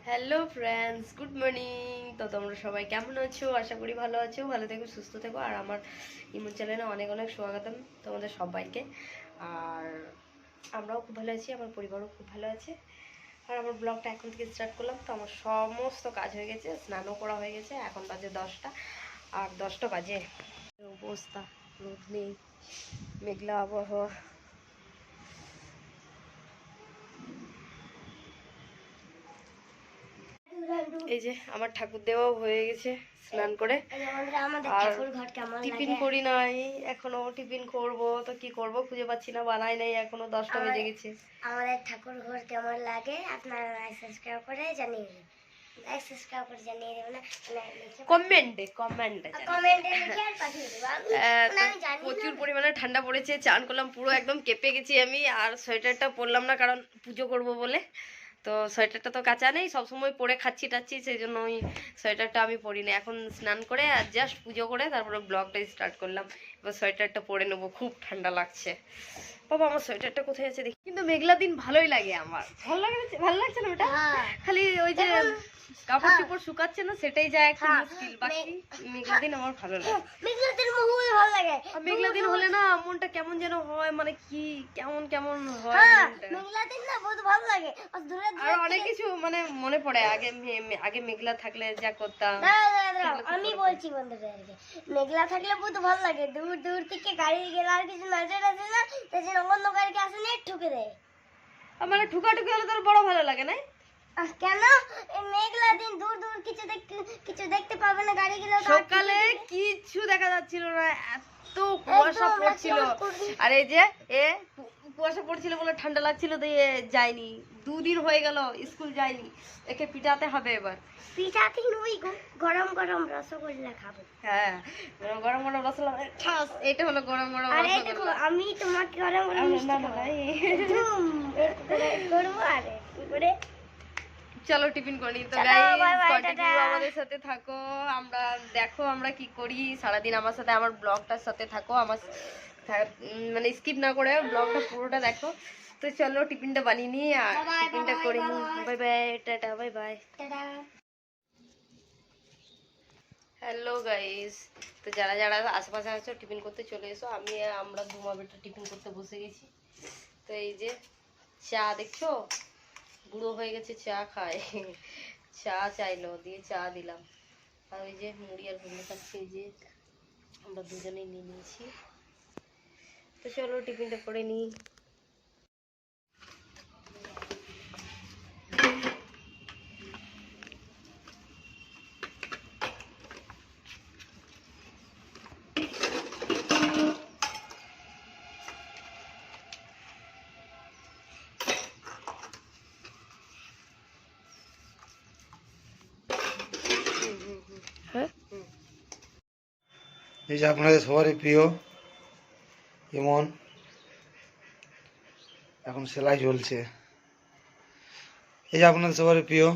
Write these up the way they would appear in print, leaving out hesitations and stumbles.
Hello friends, good morning. তো তোমরা সবাই কেমন আছো? আশা করি ভালো আছো, ভালো থেকো, সুস্থ থেকো। আর আমার ইমন চ্যানেলে অনেক অনেক স্বাগতম তোমাদের সবাইকে। আর আমরাও খুব ভালো আছি, আমার পরিবারও খুব ভালো আছে। আর আমার ব্লগটা এখন থেকে স্টার্ট করলাম। তো আমার সমস্ত কাজ হয়ে গেছে, স্নানও করা হয়ে গেছে। এখন বাজে 10টা, আর 10টা বাজে অবস্থা, রোদ নেই, মেঘলা আবহাওয়া। এই যে আমার ঠাকুর দেওয়াও হয়ে গেছে স্নান করে। আর টিফিন করি নাই এখনো, টিফিন করব তো কি করব খুঁজে পাচ্ছি না, বানাই নাই এখনো, 10টা বেজে গেছে। আমাদের ঠাকুর ঘর কেমন লাগে আপনারা লাইক সাবস্ক্রাইব করে জানিয়ে দেবেন। লাইক সাবস্ক্রাইব করে জানিয়ে দেবেন না, কমেন্টে লিখে আর পাঠিয়ে দেবো। আমি জানি প্রচুর পরিমাণে ঠান্ডা পড়েছে, চান করলাম, পুরো একদম কেঁপে গেছি আমি। আর সোয়েটারটা পরলাম না, কারণ পুজো করব বলে। তো সোয়েটারটা তো কাঁচা নেই, সবসময় পরে খাচ্ছি টাচ্ছি, সেই জন্য ওই সোয়েটারটা আমি পরিনি। এখন স্নান করে আর জাস্ট পুজো করে তারপরে ব্লগটা স্টার্ট করলাম। এবার সোয়েটারটা পরে নেবো, খুব ঠান্ডা লাগছে। বাবা, আমার সোয়েটারটা কোথায় আছে দেখি। কিন্তু মেঘলা দিন ভালোই লাগে আমার, ভালো লাগছে না ওটা? খালি ওই যে কাপড় চোপড় শুকাচ্ছে না, সেটাই যায় একটু মুশকিল। বাকি মেঘলা দিন আমার ভালো লাগে। মেঘলা দিন ভালো লাগে। মেঘলা দিন হলে না মনটা কেমন যেন হয়, মানে কি কেমন কেমন হয় মনটা। মেঘলা দিন না বহুত ভালো লাগে। আর অনেক কিছু মানে মনে পড়ে, আগে মেঘলা থাকলে যা করতাম। আমি বলছি বন্ধুদেরকে, মেঘলা থাকলে বহুত ভালো লাগে। দূর দূর থেকে গাড়ি গেলে আর কিছু নজর আসে না, তাই জন্য অন্য গাড়িকে আসে না ঠুকে দেয়। মানে ঠুকাঠুকি হলে তোর বড় ভালো লাগে না? কেন? মেঘলা দিন দূর দূর কিছু দেখতে পাবে না, গাড়ি গেলে সকালে কিছু দেখা যাচ্ছিল না, এত কুয়াশা পড়ছিল। আর এই যে কুয়াশা পড়ছিল বলে ঠান্ডা লাগছিল, দিয়ে যায়নি। 2 দিন হয়ে গেল স্কুল যায়নি। একে পিটাতে হবে এবার। পিঠাতে ওই গরম গরম রসগোল্লা খাবো। হ্যাঁ, গরম গরম রসগোল্লা ঠাস, এটা হলো গরম গরম আরে দেখো, আমি তোমাকে গরম গরম মিষ্টি করবো। আরে কি করে, চলো টিফিন করি। তো গাইস, কন্টিনিউ আমাদের সাথে থাকো। আমরা দেখো আমরা কি করি সারাদিন, আমার সাথে আমার ব্লগটার সাথে থাকো। আমার মানে স্কিপ না করে ব্লগটা পুরোটা দেখো। তো চলো টিফিনটা বানিয়ে নিই আর টিফিনটা করে নিই। Bye bye, tata, bye bye. Hello guys, তো যারা যারা আশেপাশে আছো টিফিন করতে চলে এসো। আমরা ধুমা বেটা টিফিন করতে বসে গেছি। তো এই যে চা দেখছো, বুড়ো হয়ে গেছে, চা খায়। চা চাইলো, দিয়ে চা দিলাম। আর ওই যে মুড়ি আর ঘুগনি খাচ্ছি, এই যে আমরা দুজনেই নিয়ে নিয়েছি। তো চলো টিফিনটা করে নিই। এই যে আপনাদের সবারই প্রিয় ইমন, এখন সেলাই চলছে। এই যে আপনাদের সবারই প্রিয়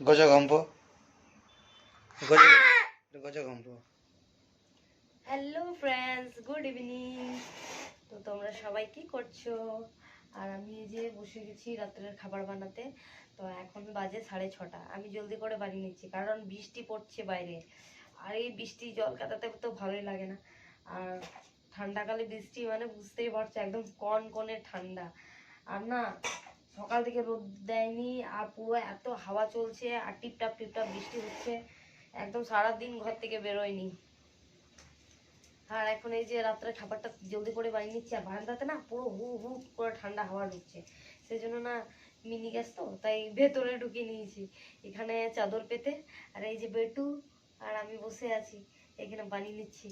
গজগম্প, গজগম্প। Hello friends, good evening. তো তোমরা সবাই কি করছো? আর আমি এই যে বসে গেছি রাত্রের খাবার বানাতে। তো এখন বাজে 6:30। আমি জলদি করে বানিয়ে নিচ্ছি, কারণ বৃষ্টি পড়ছে বাইরে। আর এই বৃষ্টি জল কাটাতে তো ভালোই লাগে না। আর ঠান্ডাকালে বৃষ্টি মানে বুঝতেই পারছো, একদম কনকনে ঠান্ডা। আর না, সকাল থেকে রোদ দেয়নি, আর পুরো এত হাওয়া চলছে, আর টিপটাপ টিপটাপ বৃষ্টি হচ্ছে। একদম সারাদিন ঘর থেকে বেরোয়নি। আর এখন এই যে রাত্রে খাবারটা জলদি করে বানিয়ে নিচ্ছি। আর বারান্দাতে না পুরো হু হু করে ঠান্ডা হাওয়া ঢুকছে, সেই জন্য না মিনি গ্যাস তো, তাই ভেতরে ঢুকিয়ে নিয়েছি এখানে চাদর পেতে। আর এই যে বেটু আর আমি বসে আছি, এখানে বানিয়ে নিচ্ছি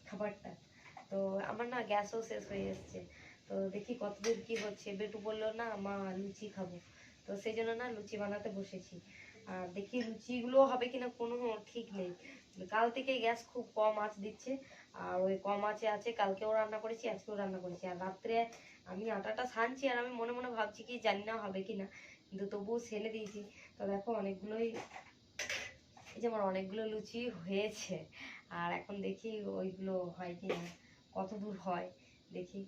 খাবারটা। তো আমার না গ্যাসও শেষ হয়ে এসছে, তো দেখি কতদূর কি হচ্ছে। বেটু বললো না মা লুচি খাবো, তো সেই জন্য না লুচি বানাতে বসেছি। আর দেখি লুচিগুলো হবে কিনা কোনো ঠিক নেই। কাল থেকে গ্যাস খুব কম আঁচ দিচ্ছে, আর ওই কম আঁচে আছে। কালকেও রান্না করেছি, আজকেও রান্না করেছি। আর রাত্রে আমি আটাটা ছানছি, আর আমি মনে মনে ভাবছি কি জানি না হবে কিনা, কিন্তু তবুও ছেলে দিয়েছি। তো দেখো অনেকগুলোই, এই যে আমার অনেকগুলো লুচি হয়েছে। আর এখন দেখি ওইগুলো হয় কিনা, কত দূর হয় দেখি।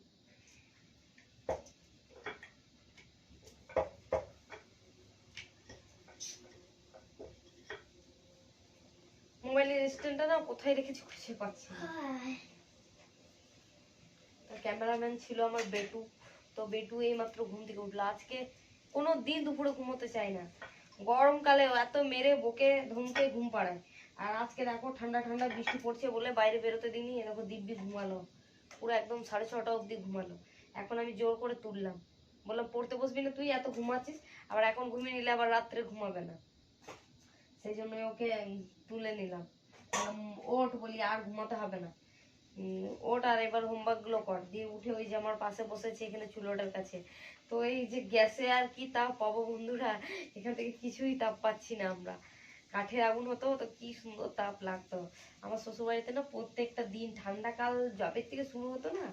স্ট্যান্ডটা না কোথায় রেখেছি খুঁজে পাচ্ছি না। ক্যামেরাম্যান ছিল আমার বেটু, তো বেটু এই মাত্র ঘুম থেকে উঠলো। আজকে কোনো দিন দুপুরে ঘুমোতে চাই না, গরমকালে এত মেরে বকে ধমকে ঘুম পাড়ায়। আর আজকে দেখো ঠান্ডা ঠান্ডা বৃষ্টি পড়ছে বলে বাইরে বেরোতে দিইনি, এ দেখো দিব্যি ঘুমালো, পুরো একদম 6:30 অবধি ঘুমালো। এখন আমি জোর করে তুললাম, বললাম পড়তে বসবি না তুই, এত ঘুমাচ্ছিস, আবার এখন ঘুমিয়ে নিলে আবার রাত্রে ঘুমাবে না, সেই জন্য ওকে তুলে নিলাম। বললাম, ওঠ বলি, আর ঘুমাতে হবে না, ওঠ আর এবার হোমওয়ার্ক গুলো কর। দিয়ে উঠে ওই যে আমার পাশে বসেছে এখানে চুলোটার কাছে। তো এই যে গ্যাসে আর কি তাপ পাবো বন্ধুরা, এখান থেকে কিছুই তাপ পাচ্ছি না আমরা। কাঠের আগুন হতো তো কি সুন্দর তাপ লাগতো। আমার শ্বশুর বাড়িতে না প্রত্যেকটা দিন ঠান্ডাকাল যবে থেকে শুরু হতো না,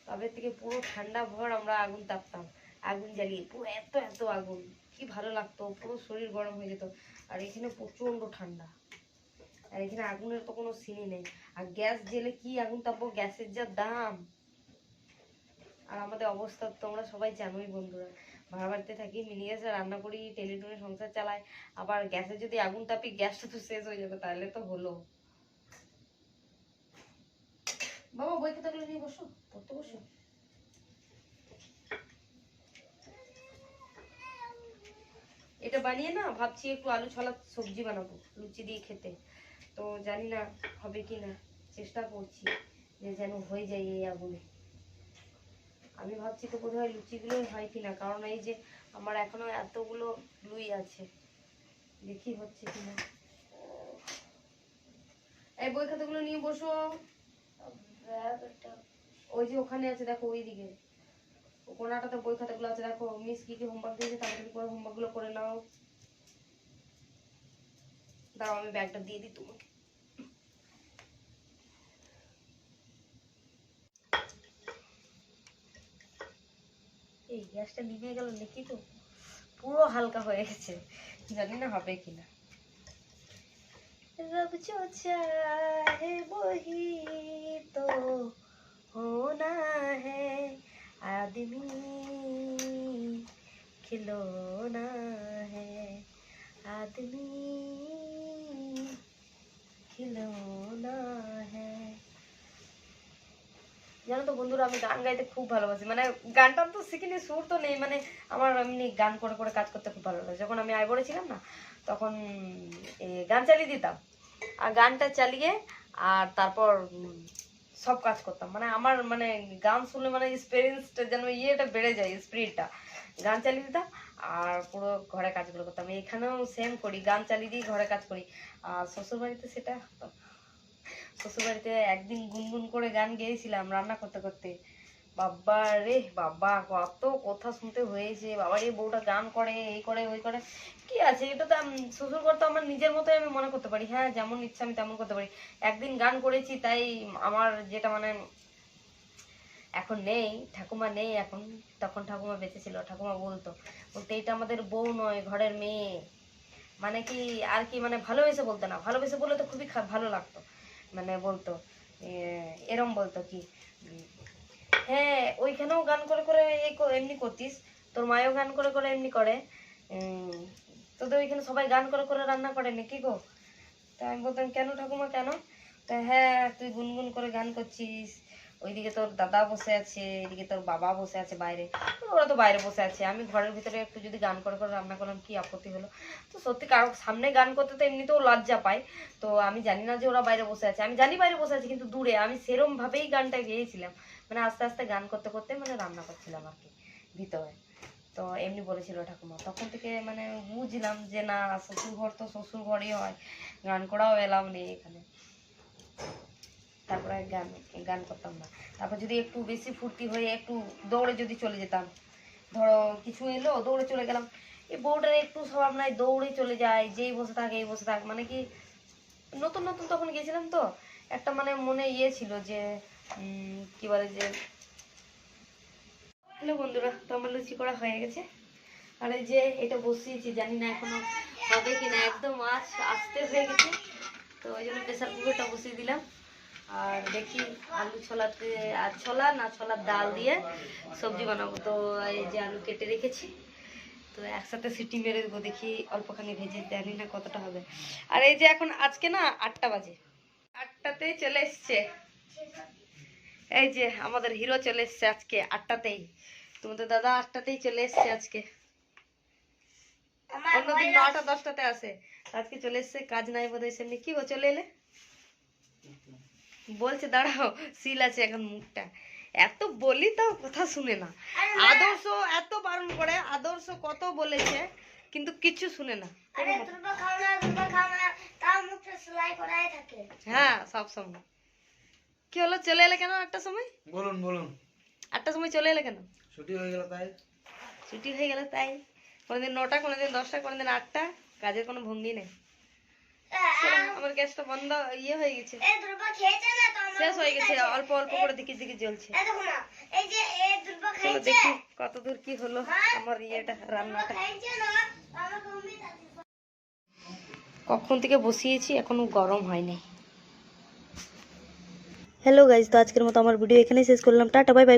তবে থেকে পুরো ঠান্ডা ভর আমরা আগুন তাপতাম, আগুন জ্বালিয়ে পুরো এত এত আগুন, কি ভালো লাগতো, পুরো শরীর গরম হয়ে যেত। আর এখানে প্রচন্ড ঠান্ডা, আর এখানে আগুনের তো কোনো সিনই নেই। আর গ্যাস জেলে কি আগুন তাপবো, গ্যাসের যা দাম। আর আমাদের অবস্থা তোমরা সবাই জানোই বন্ধুরা, ভাড়া বাড়িতে থাকি, মিনি গ্যাসে রান্না করি, টেলিটনে সংসার চালাই, আবার গ্যাসে যদি আগুন তাপি গ্যাসটা তো শেষ হয়ে যাবে, তাহলে তো হলো। বাবা বই খাতাগুলো নিয়ে বসো, পড়তে বসো। এটা বানিয়ে না ভাবছি একটু আলু ছোলা সবজি বানাবো লুচি দিয়ে খেতে, তো জানি না হবে কি না, চেষ্টা করছি যে যেন হয়ে যায় এই আগুনে। আমি ভাবছি তো বোধহয় লুচিগুলোই হয় কিনা, কারণ এই যে আমার এখনো এতগুলো লুই আছে, দেখি হচ্ছে কিনা। এই বই খাতাগুলো নিয়ে বসো, ওই যে ওখানে আছে দেখো, ওই দিকে কোনাটাতে বই খাতাগুলো আছে দেখো। মিস কি কি হোমওয়ার্ক দিয়েছে তাড়াতাড়ি করে হোমওয়ার্ক গুলো করে নাও। দাঁড়াও আমি ব্যাগটা দিয়ে দিই তোমাকে। এই গ্যাসটা নিভে গেল দেখি তো, পুরো হালকা হয়ে গেছে, জানি না হবে কিনা। रब जो चाहे वही तो होना है, आदमी खिलौना है, आदमी खिलौना है। জানো তো বন্ধুরা, আমি গান গাইতে খুব ভালোবাসি, মানে গানটা তো শিখিনি, সুর তো নেই, মানে আমার এমনি গান করে করে কাজ করতে খুব ভালো লাগে। যখন আমি আইবড়ে ছিলাম না, তখন গান চালিয়ে দিতাম, আর গানটা চালিয়ে আর তারপর সব কাজ করতাম। মানে আমার মানে গান শুনলে মানে এক্সপিরিয়েন্সটা যেন ইয়েটা বেড়ে যায়, স্পিরিটটা। গান চালিয়ে দিতাম আর পুরো ঘরে কাজগুলো করতাম। এখানেও সেম করি, গান চালিয়ে দিয়ে ঘরে কাজ করি। আর শ্বশুরবাড়িতে সেটা, শ্বশুরবাড়িতে একদিন গুনগুন করে গান গেয়েছিলাম রান্না করতে করতে। বাবা রে বাবা, কত কথা শুনতে হয়েছে, বাবা রে বউটা গান করে, এই করে ওই করে। কি আছে, এটা তো শ্বশুর ঘর তো আমার নিজের মতোই আমি মনে করতে পারি, হ্যাঁ যেমন ইচ্ছা আমি তেমন করতে পারি। একদিন গান করেছি, তাই আমার যেটা মানে এখন নেই, ঠাকুমা নেই এখন, তখন ঠাকুমা বেঁচে ছিল, ঠাকুমা বলতো বলতে এটা আমাদের বউ নয় ঘরের মেয়ে, মানে কি আর কি, মানে ভালোবেসে বলতো না, ভালোবেসে বললে তো খুবই ভালো লাগতো, মানে বলতো এরম বলতো কি, হ্যাঁ ওইখানেও গান করে করে এমনি করতিস, তোর মায়েও গান করে করে এমনি করে, তোদের ওইখানে সবাই গান করে করে রান্না করে নাকি গো। তা আমি বলতাম কেন ঠাকুমা কেন, তা হ্যাঁ তুই গুনগুন করে গান করছিস, ওইদিকে তোর দাদা বসে আছে, এদিকে তোর বাবা বসে আছে বাইরে, ওরা তো বাইরে বসে আছে, আমি ঘরের ভিতরে একটু যদি গান করে করে রান্না করলাম কি আপত্তি হলো। তো সত্যি কারোর সামনে গান করতে তো এমনিতেও লজ্জা পাই, তো আমি জানি না যে ওরা বাইরে বসে আছে, আমি জানি বাইরে বসে আছে কিন্তু দূরে, আমি সেরম ভাবেই গানটা গেয়েছিলাম, মানে আস্তে আস্তে গান করতে করতে মানে রান্না করছিলাম আর কি ভিতরে। তো এমনি বলেছিল ঠাকুমা, তখন থেকে মানে বুঝলাম যে না, শ্বশুর ঘর তো শ্বশুর ঘরই হয়, গান করাও এলাম নেই এখানে। তারপরে গান গান করতাম না। তারপর যদি একটু বেশি ফুর্তি হয়ে একটু দৌড়ে যদি চলে যেতাম, ধরো কিছু এলো দৌড়ে চলে গেলাম, এই বউটার একটু স্বভাব নাই, দৌড়ে চলে যায়, যেই বসে থাক এই বসে থাক, মানে কি নতুন নতুন তখন গেছিলাম তো, একটা মানে মনে ইয়ে ছিল যে কি বলে যে। হ্যালো বন্ধুরা, তো আমার লুচি করা হয়ে গেছে, আর এই যে এটা বসিয়েছি, জানি না এখনো হবে কিনা, একদম আস্তে হয়ে গেছে, তো ওই জন্য প্রেসার কুকারটা বসিয়ে দিলাম। আর দেখি আলু ছোলাতে, আর ছোলা না ছোলার ডাল দিয়ে সবজি বানাবো, তো এই যে আলু কেটে রেখেছি, তো একসাথে সিটি মেরে দেবো, দেখি অল্পখানি ভেজে, জানি না কতটা হবে। আর এই যে এখন আজকে না 8টা বাজে, 8টাতেই চলে এসছে। এই যে আমাদের হিরো চলে এসছে আজকে 8টাতেই। তোমাদের দাদা 8টাতেই চলে এসছে আজকে। আমার অন্যদিন 9টা 10টাতে আসে, আজকে চলে এসছে। কাজ নাই বোধহয় সেমনি। কি গো চলে এলে? বলছে দাঁড়াও সিল আছে এখন মুখটা। এত বলি তাও কথা শুনে না। আদর্শ এত বারণ করে, আদর্শ কত বলেছে কিন্তু কিছু শুনে না। আরে দুর্বা খাও না, তাও মুখটা সেলাই করাই থাকে। হ্যাঁ সব সময়। কি হলো চলে এলে কেন 8টার সময়? বলুন বলুন। 8টার সময় চলে এলে কেন? ছুটি হয়ে গেল তাই। ছুটি হয়ে গেল তাই। কোনোদিন 9টা, কোনোদিন 10টা, কোনোদিন 8টা। কাজের কোনো ভঙ্গি নেই। চলো, আমার গ্যাসটা বন্ধ হয়ে গেছে, এই দুর্বা খেয়েছে না তো আমার শেষ হয়ে গেছে। অল্প অল্প করে দিকে দিকে জ্বলছে। এই দেখো না, এই যে এই দুর্বা চলো খাইছে। দেখি কত দূর কি হলো আমার রান্নাটা। খাইছে না আমাকে উম্মিদ আছে। কখন থেকে বসিয়েছি এখনো গরম হয়নি। হ্যালো গাইজ, তো আজকের মতো আমার ভিডিও এখানেই শেষ করলাম। Tata bye bye.